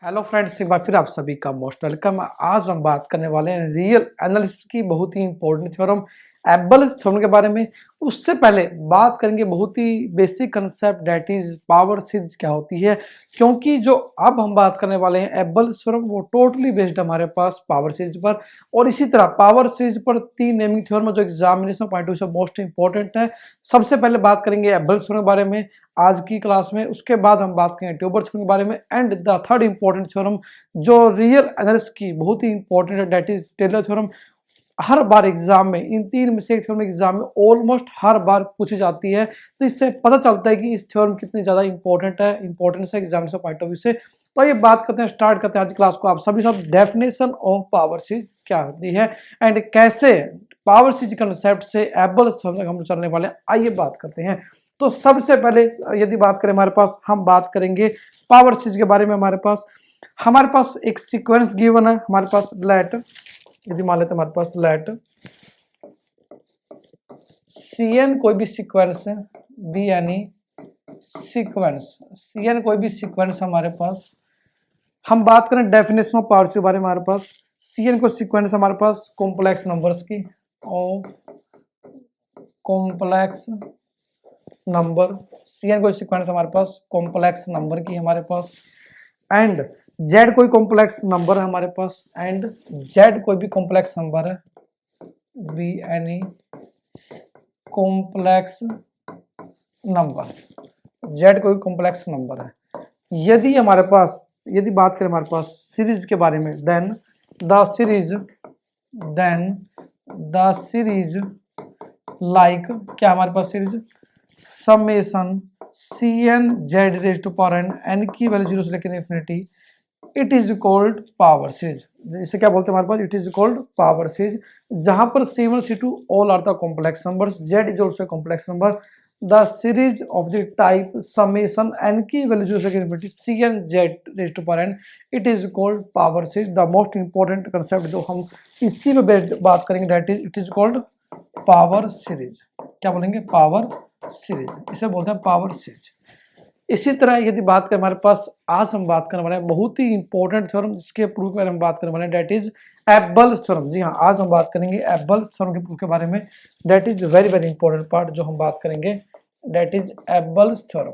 Hello friends, एक बार फिर आप सभी का मोस्ट वेलकम। आज हम बात करने वाले हैं रियल एनालिसिस की बहुत ही इंपॉर्टेंट थ्योरम एबल्स थ्योरम के बारे में। उससे पहले बात करेंगे बहुत ही basic concept that is power series क्या होती है, क्योंकि जो अब हम बात करने वाले हैं एबल्स थ्योरम वो टोटली बेस्ड हमारे पास पावर सीरीज पर। और इसी तरह पावर सीरीज पर तीन नेमिंग थ्योरम जो एग्जामिनेशन पॉइंट ऑफ व्यू से मोस्ट इंपॉर्टेंट है। सबसे पहले बात करेंगे एबल्स थ्योरम के बारे में आज की क्लास में, उसके बाद हम बात करेंगे ट्यूबर थ्योरम के बारे में, and the third important theorem जो रियल एनालिसिस की बहुत ही इंपॉर्टेंट है दैट इज टेलर थ्योरम। हर बार एग्जाम में इन तीन में से एक थ्योरम एग्जाम में ऑलमोस्ट हर बार पूछी जाती है, तो इससे पता चलता है कि इस थ्योरम कितनी ज्यादा इंपॉर्टेंस है एग्जामिनेशन पॉइंट ऑफ व्यू से। तो ये बात करते हैं, स्टार्ट करते हैं आज की क्लास को। आप सभी सब डेफिनेशन ऑफ पावर सीरीज क्या होती है एंड कैसे पावर सीरीज कंसेप्ट से एबल थ्योरम तक हम चलने वाले हैं, आइए बात करते हैं। तो सबसे पहले यदि बात करें हमारे पास, हम बात करेंगे पावर सीरीज के बारे में। हमारे पास एक सीक्वेंस गिवन है, हमारे पास लेट, यदि मान लेते हैं हमारे पास लेट Cn कोई भी सीक्वेंस है, बी एनी सीक्वेंस, Cn कोई भी सीक्वेंस हमारे पास। हम बात करें डेफिनेशन ऑफ पावर के बारे में, हमारे पास Cn को सीक्वेंस हमारे पास कॉम्प्लेक्स नंबर्स की और कॉम्प्लेक्स नंबर, Cn कोई सीक्वेंस हमारे पास कॉम्प्लेक्स नंबर की हमारे पास, एंड Z कोई कॉम्प्लेक्स नंबर है हमारे पास, एंड Z कोई भी कॉम्प्लेक्स नंबर है, be any complex number, Z कोई कॉम्प्लेक्स नंबर है। यदि हमारे पास, यदि बात करें हमारे पास सीरीज के बारे में, देन द सीरीज लाइक, क्या हमारे पास series summation Cn Z raise to power n की वैल्यू 0 से लेकर infinity, it is called power series. इसे क्या बोलते हैं हमारे पास, it is called power series, जहां पर C1 C2 all are the complex numbers, Z is also complex number. The series of the type summation n की वैल्यू 0 से infinity Cn Z raise to power n, it is called power series. The most important concept जो हम इसी पे बात करेंगे that is it is called power series. क्या बोलेंगे, पावर सीरीज, इसे बोलते हैं पावर सीरीज। इसी तरह यदि बात करें हमारे पास, आज हम बात करने वाले हैं बहुत ही इंपॉर्टेंट थ्योरम जिसके प्रूफ के बारे में बात करने वाले हैं दैट इज एबल्स थ्योरम। जी हाँ, आज हम बात करेंगे एबल्स थ्योरम के प्रूफ के बारे में, that is very very important part जो हम बात करेंगे, that is Abel's theorem.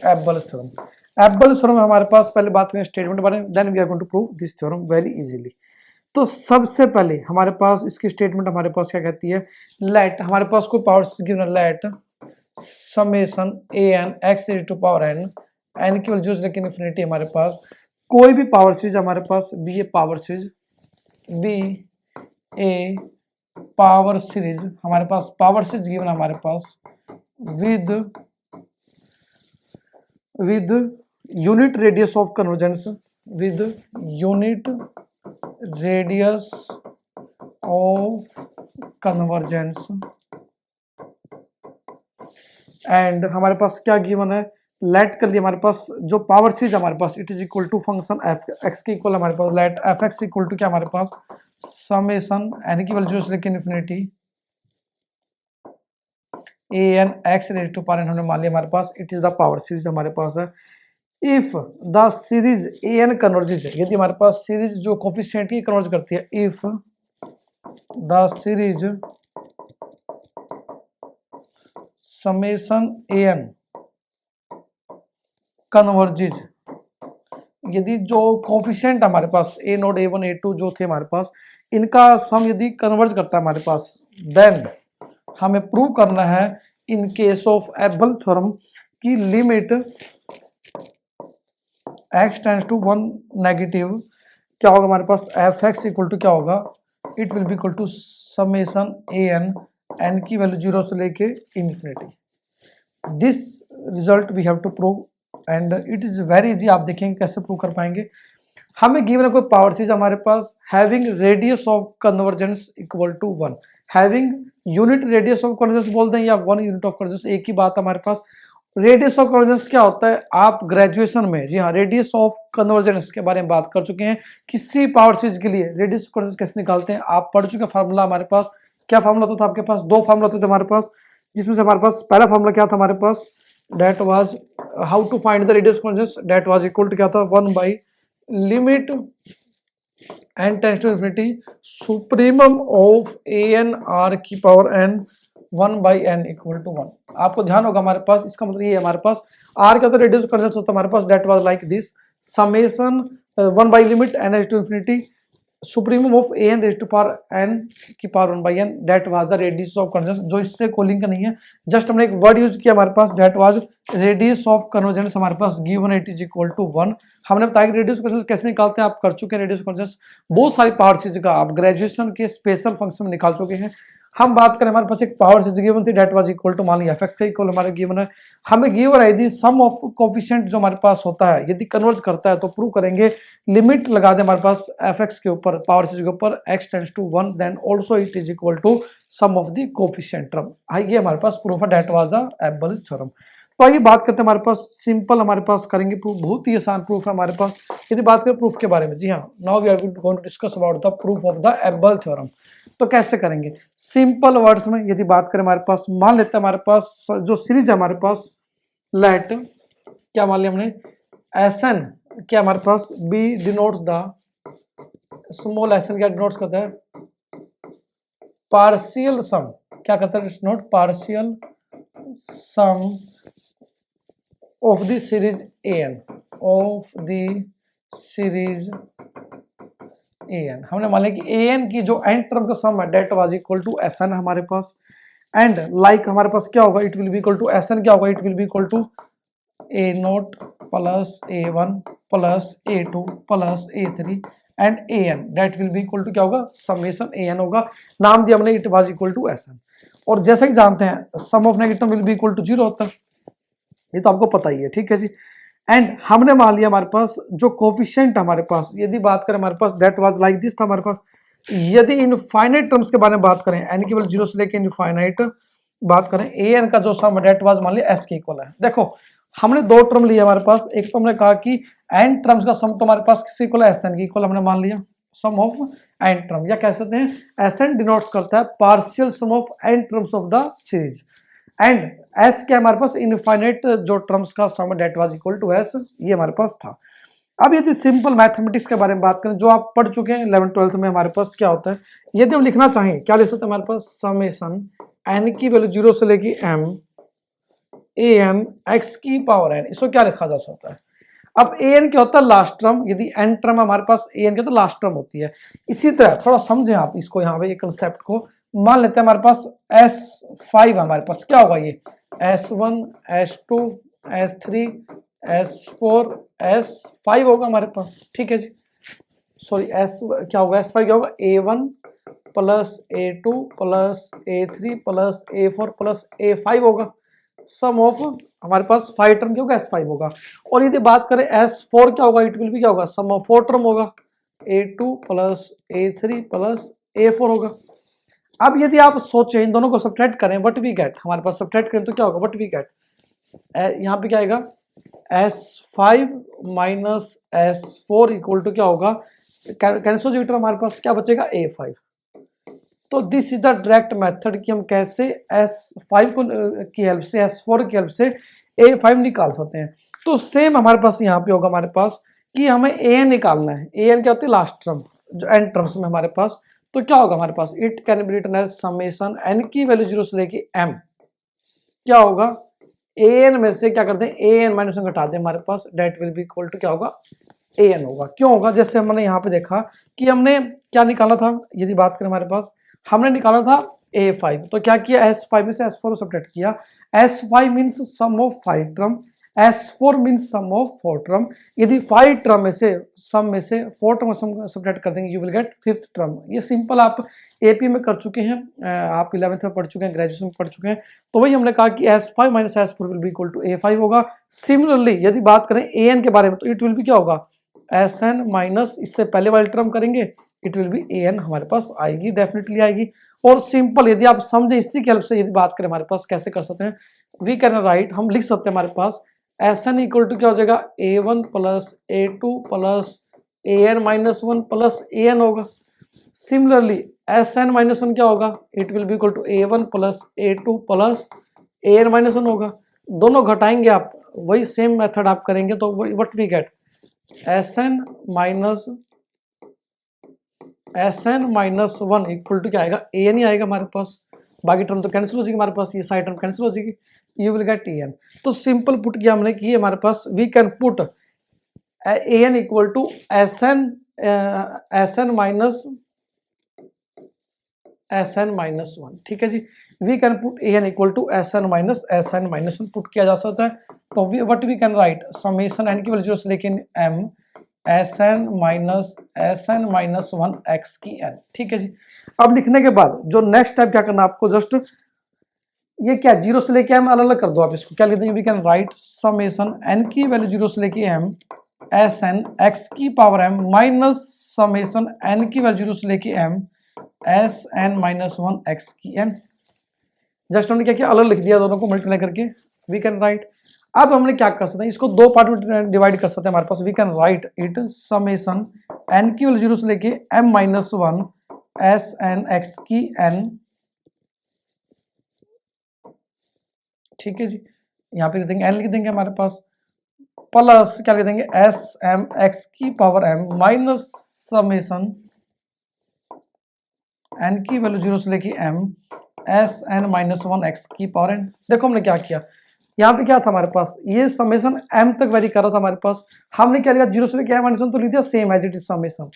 Abel's theorem हमारे पास, पहले बात करें स्टेटमेंट के बारे में, then we are going to prove this theorem very easily. तो सबसे पहले हमारे पास इसकी स्टेटमेंट हमारे पास क्या कहती है, लेट, हमारे पास कोई पावर गिवन है, let summation an x raise to power n, n की वैल्यू से लेकर इंफिनिटी, हमारे पास कोई भी पावर सीरीज हमारे पास, be a power series, be a power series, हमारे पास पावर सीरीज गिवन हमारे पास with unit radius of convergence, with unit radius of convergence, and हमारे पास क्या गिवन है, लेट कर लिया हमारे पास जो पावर सीरीज हमारे पास, it is equal to function f x के इक्वल हमारे पास, let f x equal to क्या हमारे पास समेशन एन की वैल्यू से लेकर infinity a n x raise to power n हमने मान लिया हमारे पास, it is the power series हमारे पास है। If the series a n converges, यदि हमारे पास सीरीज जो कोफिशिएंट की कन्वर्ज करती है, if the series summation A n converges, यदि जो कोफिशिएंट हमारे पास a naught a one a two जो थे हमारे पास, इनका सम यदि कन्वर्ज करता है हमारे पास, देन हमें प्रूव करना है in case of Abel theorem की limit x tends to 1 negative, क्या होगा हमारे पास एफ एक्स इक्वल टू क्या होगा, it will be equal to summation A n, n की वैल्यू 0 से लेके infinity. This result we have to prove and it is very easy. आप देखेंगे कैसे प्रूव कर पाएंगे। हमें गिवन है कोई पावर सीरीज हमारे पास having radius of convergence equal to 1, having unit radius of convergence बोल दें या 1 यूनिट ऑफ कन्वर्जेंस, एक ही बात हमारे पास। रेडियस ऑफ कन्वर्जेंस क्या होता है, आप ग्रेजुएशन में, जी हाँ, रेडियस ऑफ कन्वर्जेंस के बारे में बात कर चुके हैं। किसी पावर सीरीज के लिए रेडियस ऑफ कन्वर्जेंस कैसे निकालते हैं आप पढ़ चुके हैं। फार्मूला हमारे पास क्या फार्मूला होता था, आपके पास दो फार्मूला होते थे हमारे पास, जिसमें से हमारे पास पहला फार्मूला क्या था हमारे पास, that was how to find the radius conscious, that was equal to क्या था 1 by limit n tends to infinity supremum of a n r की power n 1 by n equal to 1। आपको ध्यान होगा हमारे पास इसका मतलब ये है हमारे पास r का तो रेडियस कॉन्शियस होता है हमारे पास, that was like this summation 1 by limit n to infinity supremum of a n raise to power n की power 1 by n, that was the radius of convergence. जो इससे कोलिंग का नहीं है, जस्ट हमने एक वर्ड यूज किया हमारे पास, that was radius of convergence हमारे पास given it is equal to 1। हमने बताया कि रेडियस कन्वर्जेंस कैसे निकालते हैं, आप कर चुके हैं रेडियस कन्वर्जेंस बहुत सारी पावर सीरीज का, आप ग्रेजुएशन के स्पेशल फंक्शन में निकाल चुके हैं। हम बात करें हमारे पास एक पावर सीरीज गिवन थी, डेट वाज इक्वल टू मान लिया एफ एक्स का इक्वल हमारे गिवन है, हमें गिवन है यदि सम ऑफ कोफिशिएंट जो हमारे पास होता है यदि कन्वर्ज करता है तो प्रूव करेंगे, लिमिट लगा दें हमारे पास एफ एक्स के ऊपर पावर सीरीज के ऊपर x tends to 1 then also it is equal to sum of the coefficient term. ये हमारे पास प्रूफ है, that was the Abel's theorem. तो आइए बात करते हैं हमारे पास सिंपल हमारे पास करेंगे प्रूफ, बहुत ही आसान प्रूफ है हमारे पास। यदि बात करें प्रूफ के बारे में, जी हाँ, now we are going to discuss about the proof of the Abel theorem. तो कैसे करेंगे सिंपल वर्ड्स में, यदि बात करें हमारे पास मान लेते हैं हमारे पास जो सीरीज है हमारे पास लेट क्या मान लिया हमने एस एन क्या हमारे पास be denotes the small s N क्या डिनोट्स करता है पार्शियल सम, क्या करता है note partial sum of the series a n of the series a n. हमने मान लिया कि ए एन की जो एन टर्म का सम है that was equal to S N हमारे पास, एंड लाइक हमारे पास क्या होगा it will be equal to S N क्या होगा it will be equal to A not plus A one plus A two plus A three and A N, that will be equal to क्या होगा summation ए N होगा, नाम दिया हमने it was equal to S N. और जैसे कि जानते हैं sum of negative will be equal to 0 होता है, ये तो आपको पता ही है, ठीक है जी। एंड हमने मान लिया हमारे पास जो कोफिशिएंट हमारे पास यदि बात करें हमारे पास डेट वाज लाइक दिस था हमारे पास, यदि इनफाइनाइट टर्म्स के बारे में बात करें एन केवल 0 से लेकर इनफाइनाइट बात करें ए एन का जो सम डेट वाज मान लिया एस के इक्वल है। देखो हमने दो टर्म लिए हमारे पास, एक तो हमने कहा कि एन टर्म्स का सम तो हमारे पास किसके इक्वल है एस एन के इक्वल, हमने मान लिया सम ऑफ एन टर्म, या कह सकते हैं एस एन डिनोट्स करता है partial sum of n terms of the series, and S क्या हमारे पास इनफाइनाइट जो टर्म्स का sum that was equal to S, ये हमारे पास था। अब यदि सिंपल मैथमेटिक्स के बारे में बात करें जो आप पढ़ चुके हैं 11th-12th में, हमारे पास क्या होता है यदि हम लिखना चाहें क्या लिख सकते हैं हमारे पास समेशन एन की वैल्यू 0 से लेके एम ए एन एक्स की पावर एन, इसको क्या लिखा जा सकता है। अब ए एन क्या होता है लास्ट टर्म, यदि एन टर्म हमारे पास ए एन क्या तो लास्ट टर्म होती है। इसी तरह थोड़ा समझें आप इसको यहाँ पे ये कंसेप्ट को, मान लेते हैं हमारे पास S5 हमारे पास क्या होगा ये S1 S2 S3 S4 S5 होगा हमारे पास, ठीक है जी। सॉरी एस क्या होगा S5 क्या होगा A1 plus A2 plus A3 plus A4 plus A5 होगा, सम ऑफ हमारे पास 5 टर्म क्या होगा S5 होगा। और यदि बात करें S4 क्या होगा इट विल भी क्या होगा सम ऑफ 4 टर्म होगा A2 plus A3 plus A4 होगा। अब यदि आप सोचें इन दोनों को सब्ट्रैक्ट करें व्हाट वी गेट, हमारे पास सब्ट्रैक्ट करें तो क्या होगा व्हाट वी गेट, यहाँ पे क्या आएगा S5 minus S4 equal to क्या होगा कैंसिल जो हमारे पास क्या बचेगा A5। तो this is the direct method कि हम कैसे S5 को की हेल्प से S4 की हेल्प से A5 निकाल सकते हैं। तो सेम हमारे पास यहाँ पे होगा हमारे पास कि हमें AN निकालना है, AN क्या होती है लास्ट टर्म जो एन टर्म्स में हमारे पास, तो क्या होगा हमारे पास it can be written as summation n की वैल्यू 0 से लेके m क्या होगा an में से क्या करते हैं an माइनस वन घटा दें हमारे पास that will be equal to क्या होगा an होगा। क्यों होगा जैसे हमने यहाँ पे देखा कि हमने क्या निकाला था, यदि बात करें हमारे पास हमने निकाला था A5, तो क्या किया S5 में से S4 को सब्ट्रैक्ट किया, S5 means sum of 5 term S4 means sum of 4 term, यदि 5 टर्म में से सम में से 4 टर्म सम सब्ट्रैक्ट कर देंगे you will gate 5th term. ये सिंपल आप AP में कर चुके हैं, आप 11th में पढ़ चुके हैं, ग्रेजुएशन में पढ़ चुके हैं, तो वही हमने कहा कि S5 minus S4 will be equal to A5 होगा। सिमिलरली यदि बात करें AN के बारे में तो इट विल बी क्या होगा SN माइनस इससे पहले वाली टर्म करेंगे इट विल बी AN हमारे पास आएगी, डेफिनेटली आएगी। और सिंपल यदि आप समझे इसी की हेल्प से यदि बात करें हमारे पास कैसे कर सकते हैं वी कैन राइट, हम लिख सकते हैं हमारे पास SN इक्वल टू क्या हो जाएगा A1 plus A2 plus AN minus 1 plus AN होगा। सिमिलरली SN माइनस 1 क्या होगा it will be equal to A1 plus A2 plus AN minus 1 होगा। दोनों घटाएंगे आप, वही सेम मेथड आप करेंगे तो what we get Sn-1 equal to क्या आएगा, an ही आएगा हमारे पास, बाकी टर्म तो कैंसिल हो जाएगी हमारे पास, ये साइड टर्म कैंसिल हो जाएगी, यू विल गेट an। तो सिंपल पुट किया हमने कि हमारे पास we can put an equal to Sn minus 1, ठीक है जी। We can put an equal to Sn minus 1 put किया जा सकता है। तो what we can write summation n की वैल्यू से लेके m Sn माइनस 1 x की n, ठीक है जी। अब लिखने के बाद जो नेक्स्ट स्टेप क्या करना आपको, जस्ट ये क्या जीरो से लेके m अलग अलग कर दो आप, इसको क्या लिख देंगे, we can write summation n की वैल्यू जीरो से लेके m Sn x की power m minus summation n की वैल्यू जीरो से लेके m Sn माइनस 1 x की n। जस्ट हमने क्या किया, अलग लिख दिया दोनों को मल्टीप्लाई करके, वी कैन राइट। अब हमने क्या कर सकते हैं, इसको दो पार्ट में डिवाइड कर सकते हैं हमारे पास, we can write it summation n की वैल्यू जीरो से लेके m माइनस 1 Sn x की n, ठीक है जी। यहाँ पे लिख देंगे n लिख देंगे हमारे पास, प्लस क्या लिख देंगे Sm x की power m minus summation n की वैल्यू जीरो से लेके m Sn माइनस 1 x की पावर n। देखो हमने क्या किया, यहाँ पे क्या था हमारे पास, ये समेशन m तक वेरी कर रहा था हमारे पास, हमने क्या लिया जीरो से लेके m माइनस 1 तो लिख दिया same as it is summation.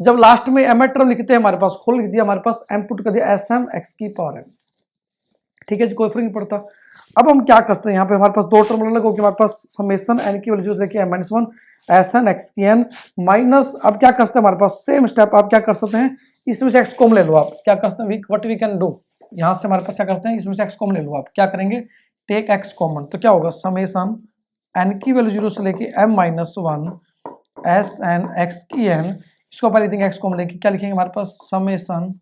जब लास्ट में m टर्म लिखते हैं हमारे पास, खोल लिख दिया हमारे पास, m पुट कर दिया Sm x की पावर n, ठीक है जी, कोई फर्क नहीं पड़ता। अब हम क्या करते हैं, यहाँ पे हमारे पास दो टर्म अलग हो गए, हमारे पास समेशन n की वैल्यू लेके m माइनस 1 Sn x की n माइनस, अब क्या करते हैं हमारे पास सेम स्टेप आप क्या कर सकते हैं, इसमें से x कॉमन ले लो आप, क्या करते हैं व्हाट वी कैन डू, यहाँ से हमारे पास क्या करते हैं, इसमें से x कॉमन ले लो आप, क्या करेंगे टेक x कॉमन, तो क्या होगा समेशन n की वैल्यू जीरो से लेके m माइनस 1 Sn x की n, इसको पहले लिखेंगे x कॉमन लेके, क्या लिखेंगे हमारे पास समेशन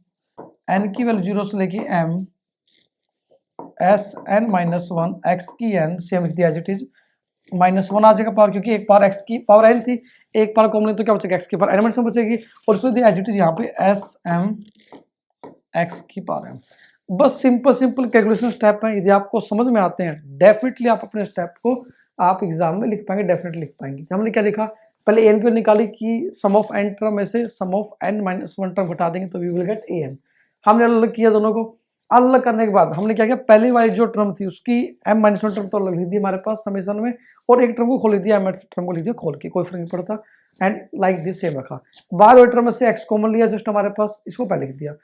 n की वैल्यू जीरो से लेके m Sn माइनस 1 x की n, सेम लिख दिया एज इट इज, माइनस 1 आ जाएगा पावर, क्योंकि एक पावर x की पावर n थी, एक पावर कॉमन तो क्या बचेगा x की पावर n माइनस 1 बचेगी, और इसको दिया एज इट इज यहाँ पे Sm x की पावर m। बस सिंपल कैलकुलेशन स्टेप है, यदि आपको समझ में आते हैं डेफिनेटली आप अपने स्टेप को आप एग्जाम में लिख पाएंगे, डेफिनेटली लिख पाएंगे। हमने क्या लिखा, पहले एन की निकाली कि सम ऑफ n टर्म में से सम ऑफ n माइनस 1 टर्म घटा देंगे तो वी विल गेट an। हमने अलग किया दोनों को, अलग करने के बाद हमने क्या किया, पहली वाली जो टर्म थी उसकी m माइनस 1 टर्म तो अलग लिख दी हमारे पास समेशन में, और एक टर्म को खोल दिया, m टर्म को लिख दिया खोल के, कोई फर्क नहीं पड़ता, एंड लाइक दिस सेम रखा। बाद वाले टर्म में से x कॉमन लिया जस्ट हमारे पास, इसको पहले लिख दिया।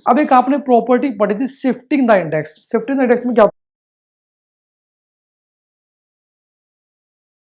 अब एक आपने प्रॉपर्टी पढ़ी थी shifting the index, shifting the index में क्या